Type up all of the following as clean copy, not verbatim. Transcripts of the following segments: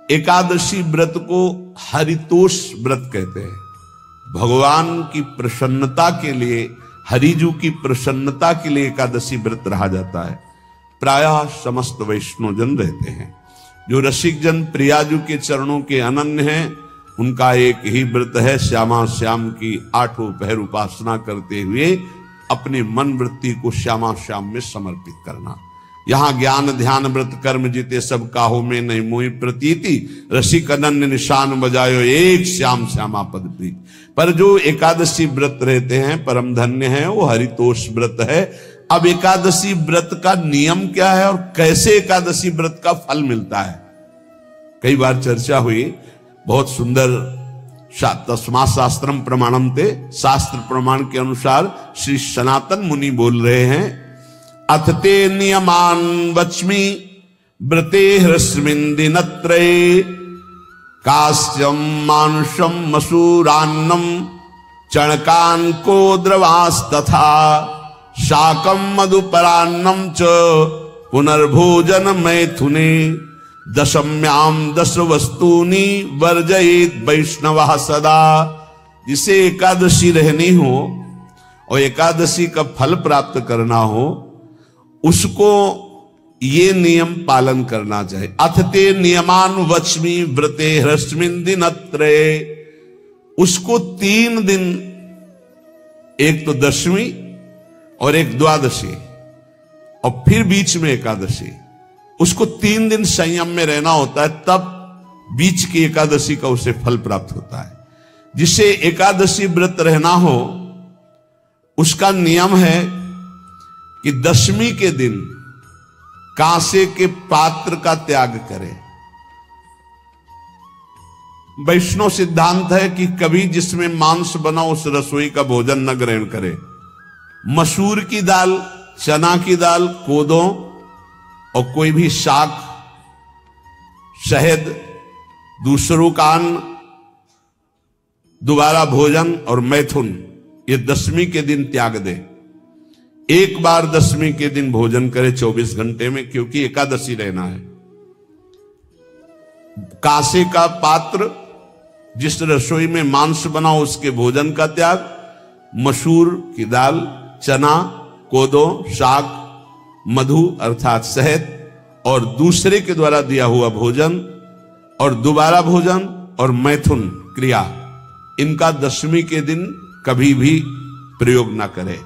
एकादशी व्रत को हरितोष व्रत कहते हैं। भगवान की प्रसन्नता के लिए, हरिजू की प्रसन्नता के लिए एकादशी व्रत रहा जाता है। प्रायः समस्त वैष्णव जन रहते हैं। जो रसिक जन प्रियाजू के चरणों के अनन्य हैं, उनका एक ही व्रत है, श्यामा श्याम की 8 पहर उपासना करते हुए अपने मन वृत्ति को श्यामा श्याम में समर्पित करना। यहाँ ज्ञान ध्यान व्रत कर्म जीते सब काहो में नहीं मोहि प्रतीति, रसिक अनन्य निशान बजायो एक श्याम श्यामा पद प्रीति। पर जो एकादशी व्रत रहते हैं परम धन्य है, वो हरितोष व्रत है। अब एकादशी व्रत का नियम क्या है और कैसे एकादशी व्रत का फल मिलता है, कई बार चर्चा हुई। बहुत सुंदर तस्मा शास्त्रम प्रमाणम ते, शास्त्र प्रमाण के अनुसार श्री सनातन मुनि बोल रहे हैं, अथ ते नियमान वच्मि व्रते ह्रस्मिन् दिनत्रये, कास्यम मानुषम मसूरान्नम चणकान को द्रवास्तथा, शाकम मधुपरान्नम च पुनर्भोजन मैथुने, दशम्याम 10 वस्तूनि वर्जयेत वैष्णवः सदा। जिसे एकादशी रहनी हो और एकादशी का फल प्राप्त करना हो, उसको ये नियम पालन करना चाहिए। अथ ते नियमान वच्मि व्रते ह्रस्मिन् दिनत्रये, उसको 3 दिन, एक तो दशमी और एक द्वादशी और फिर बीच में एकादशी, उसको 3 दिन संयम में रहना होता है, तब बीच की एकादशी का उसे फल प्राप्त होता है। जिसे एकादशी व्रत रहना हो, उसका नियम है कि दशमी के दिन कांसे के पात्र का त्याग करे। वैष्णव सिद्धांत है कि कभी जिसमें मांस बना उस रसोई का भोजन न ग्रहण करे। मसूर की दाल, चना की दाल, कोदों और कोई भी शाक, शहद, दूसरों का अन्न, दोबारा भोजन और मैथुन, ये दशमी के दिन त्याग दे। एक बार दशमी के दिन भोजन करे 24 घंटे में, क्योंकि एकादशी रहना है। कांसे का पात्र, जिस रसोई में मांस बना उसके भोजन का त्याग, मसूर की दाल, चना, कोदो, शाक, मधु अर्थात शहद और दूसरे के द्वारा दिया हुआ भोजन और दोबारा भोजन और मैथुन क्रिया, इनका दशमी के दिन कभी भी प्रयोग ना करे।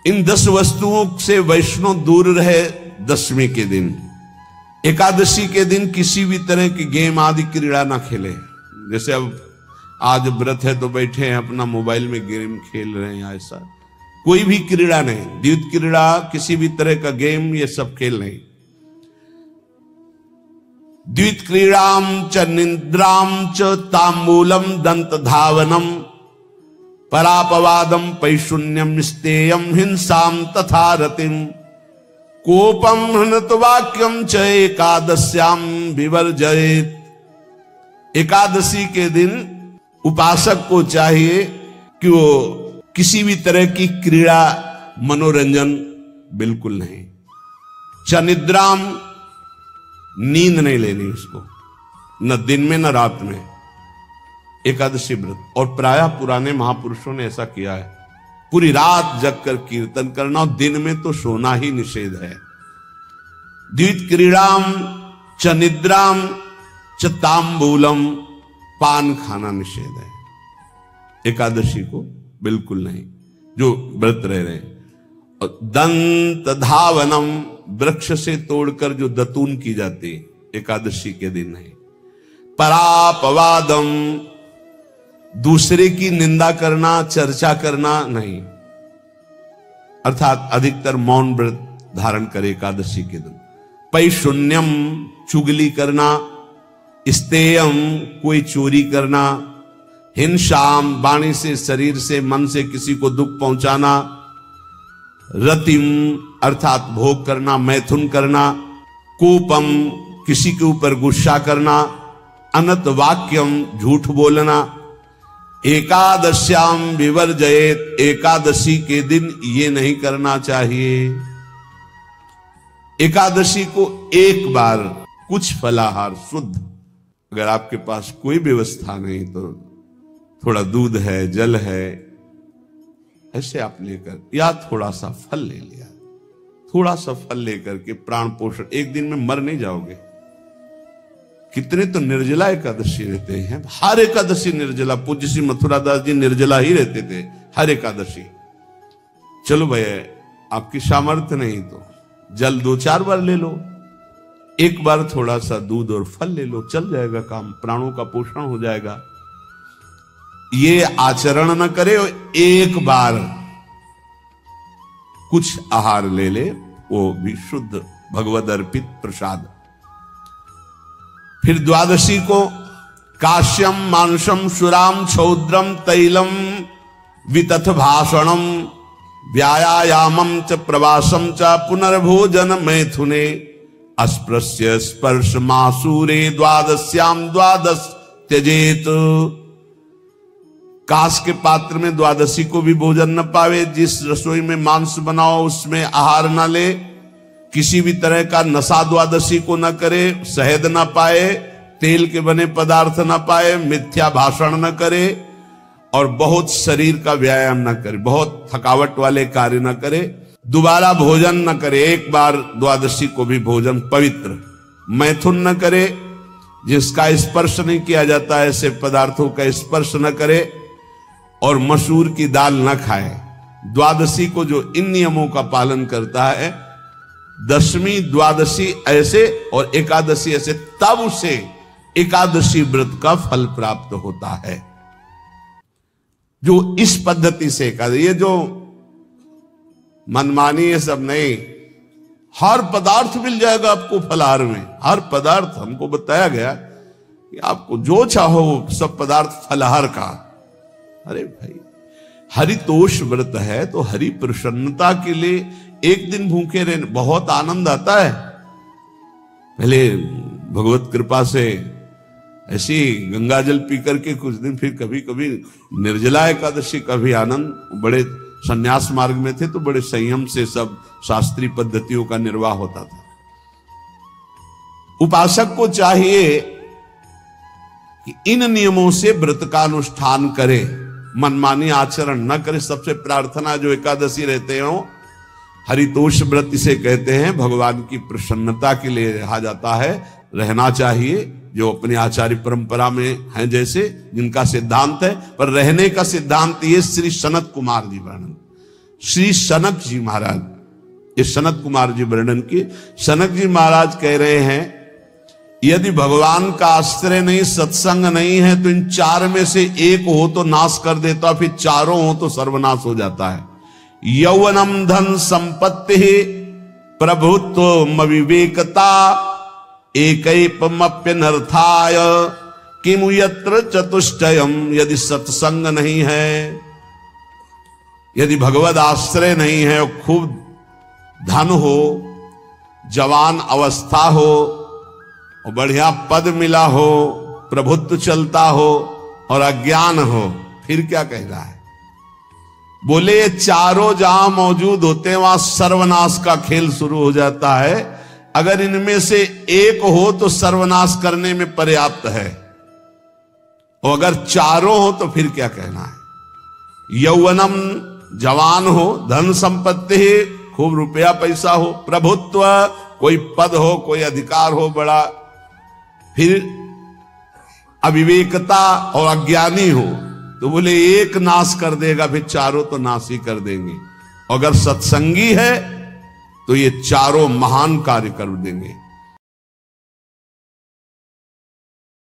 इन 10 वस्तुओं से वैष्णव दूर रहे दशमी के दिन। एकादशी के दिन किसी भी तरह की गेम आदि क्रीड़ा ना खेले। जैसे अब आज व्रत है तो बैठे हैं अपना मोबाइल में गेम खेल रहे हैं, ऐसा कोई भी क्रीड़ा नहीं, द्वित क्रीड़ा, किसी भी तरह का गेम, ये सब खेल नहीं। द्वित क्रीड़ाम च निद्राम च तांबूलम दंत धावनम, परापवादम पैशून्यम स्तेयम हिंसाम तथा रतिम, कोपम हनत वाक्यम च एकादश्याम विवर्जयेत। एकादशी के दिन उपासक को चाहिए कि वो किसी भी तरह की क्रीड़ा, मनोरंजन बिल्कुल नहीं। चनिद्राम, नींद नहीं लेनी उसको, न दिन में न रात में, एकादशी व्रत। और प्रायः पुराने महापुरुषों ने ऐसा किया है, पूरी रात जगकर कीर्तन करना, और दिन में तो सोना ही निषेध है। द्वित क्रीड़ाम च निद्राम च तांबूलम, पान खाना निषेध है एकादशी को, बिल्कुल नहीं, जो व्रत रह रहे हैं। और दंत धावनम, वृक्ष से तोड़कर जो दतून की जाती है एकादशी के दिन नहीं। परापवादम, दूसरे की निंदा करना, चर्चा करना नहीं, अर्थात अधिकतर मौन व्रत धारण करे एकादशी के दिन। पैशून्यम, चुगली करना। स्तेयम, कोई चोरी करना। हिंसाम, वाणी से, शरीर से, मन से किसी को दुख पहुंचाना। रतिम, अर्थात भोग करना, मैथुन करना। कोपम, किसी के ऊपर गुस्सा करना। अनत वाक्यम, झूठ बोलना। एकादश्याम विवर्जयेत, एकादशी के दिन ये नहीं करना चाहिए। एकादशी को एक बार कुछ फलाहार शुद्ध, अगर आपके पास कोई व्यवस्था नहीं तो थोड़ा दूध है, जल है, ऐसे आप लेकर, या थोड़ा सा फल ले लिया, थोड़ा सा फल लेकर के प्राण पोषण, एक दिन में मर नहीं जाओगे। कितने तो निर्जला एकादशी रहते हैं, हर एकादशी निर्जला। पूज्य श्री मथुरा दास जी निर्जला ही रहते थे हर एकादशी। चलो भैया आपकी सामर्थ्य नहीं तो जल 2-4 बार ले लो, एक बार थोड़ा सा दूध और फल ले लो, चल जाएगा काम, प्राणों का पोषण हो जाएगा। ये आचरण न करे और एक बार कुछ आहार ले ले, वो भी शुद्ध भगवद अर्पित प्रसाद। फिर द्वादशी को काश्यम मांसम सुराम छौद्रम तैलम वितथ भाषणम व्यायामम च प्रवासम च पुनर्भोजन मैथुने अस्पृश्य स्पर्श मासूरे द्वादश्याम द्वादश त्यजेत। काश के पात्र में द्वादशी को भी भोजन न पावे, जिस रसोई में मांस बनाओ उसमें आहार न ले, किसी भी तरह का नशा द्वादशी को न करे, शहद न पाए, तेल के बने पदार्थ न पाए, मिथ्या भाषण न करे और बहुत शरीर का व्यायाम न करे, बहुत थकावट वाले कार्य न करे, दोबारा भोजन न करे, एक बार द्वादशी को भी भोजन पवित्र, मैथुन न करे, जिसका स्पर्श नहीं किया जाता ऐसे पदार्थों का स्पर्श न करे, और मसूर की दाल न खाए। द्वादशी को जो इन नियमों का पालन करता है, दशमी द्वादशी ऐसे और एकादशी ऐसे, तब उसे एकादशी व्रत का फल प्राप्त होता है। जो इस पद्धति से एकादशी, ये जो मनमानी है सब नहीं, हर पदार्थ मिल जाएगा आपको फलाहार में, हर पदार्थ हमको बताया गया कि आपको जो चाहो सब पदार्थ फलाहार का। अरे भाई हरितोष व्रत है तो हरि प्रसन्नता के लिए एक दिन भूखे रहने बहुत आनंद आता है। पहले भगवत कृपा से ऐसी गंगा जल पी करके कुछ दिन, फिर कभी कभी निर्जला एकादशी का भी आनंद। बड़े संन्यास मार्ग में थे तो बड़े संयम से सब शास्त्रीय पद्धतियों का निर्वाह होता था। उपासक को चाहिए कि इन नियमों से व्रत का अनुष्ठान करे, मनमानी आचरण न करे। सबसे प्रार्थना जो एकादशी रहते हो, हरितोष व्रत इसे कहते हैं, भगवान की प्रसन्नता के लिए रहा जाता है, रहना चाहिए। जो अपनी आचार्य परंपरा में हैं जैसे, जिनका सिद्धांत है, पर रहने का सिद्धांत ये श्री सनत कुमार जी वर्णन, श्री सनक जी महाराज, ये सनत कुमार जी वर्णन की। सनक जी महाराज कह रहे हैं, यदि भगवान का आश्रय नहीं, सत्संग नहीं है, तो इन 4 में से एक हो तो नाश कर देता, फिर चारों हो तो सर्वनाश हो जाता है। यौवनम धन संपत्ति प्रभुत्व विवेकता एकैपमप्यनर्थाय किमु यत्र चतुष्टयम। यदि सत्संग नहीं है, यदि भगवद आश्रय नहीं है, और खूब धन हो, जवान अवस्था हो, और बढ़िया पद मिला हो, प्रभुत्व चलता हो, और अज्ञान हो, फिर क्या कह रहा है? बोले ये चारों जहां मौजूद होते हैं वहां सर्वनाश का खेल शुरू हो जाता है। अगर इनमें से एक हो तो सर्वनाश करने में पर्याप्त है, और अगर चारों हो तो फिर क्या कहना है? यौवनम जवान हो, धन संपत्ति खूब रुपया पैसा हो, प्रभुत्व कोई पद हो, कोई अधिकार हो बड़ा, फिर अविवेकता और अज्ञानी हो, तो बोले एक नाश कर देगा, फिर चारों तो नाश ही कर देंगे। अगर सत्संगी है तो ये चारों महान कार्य कर देंगे।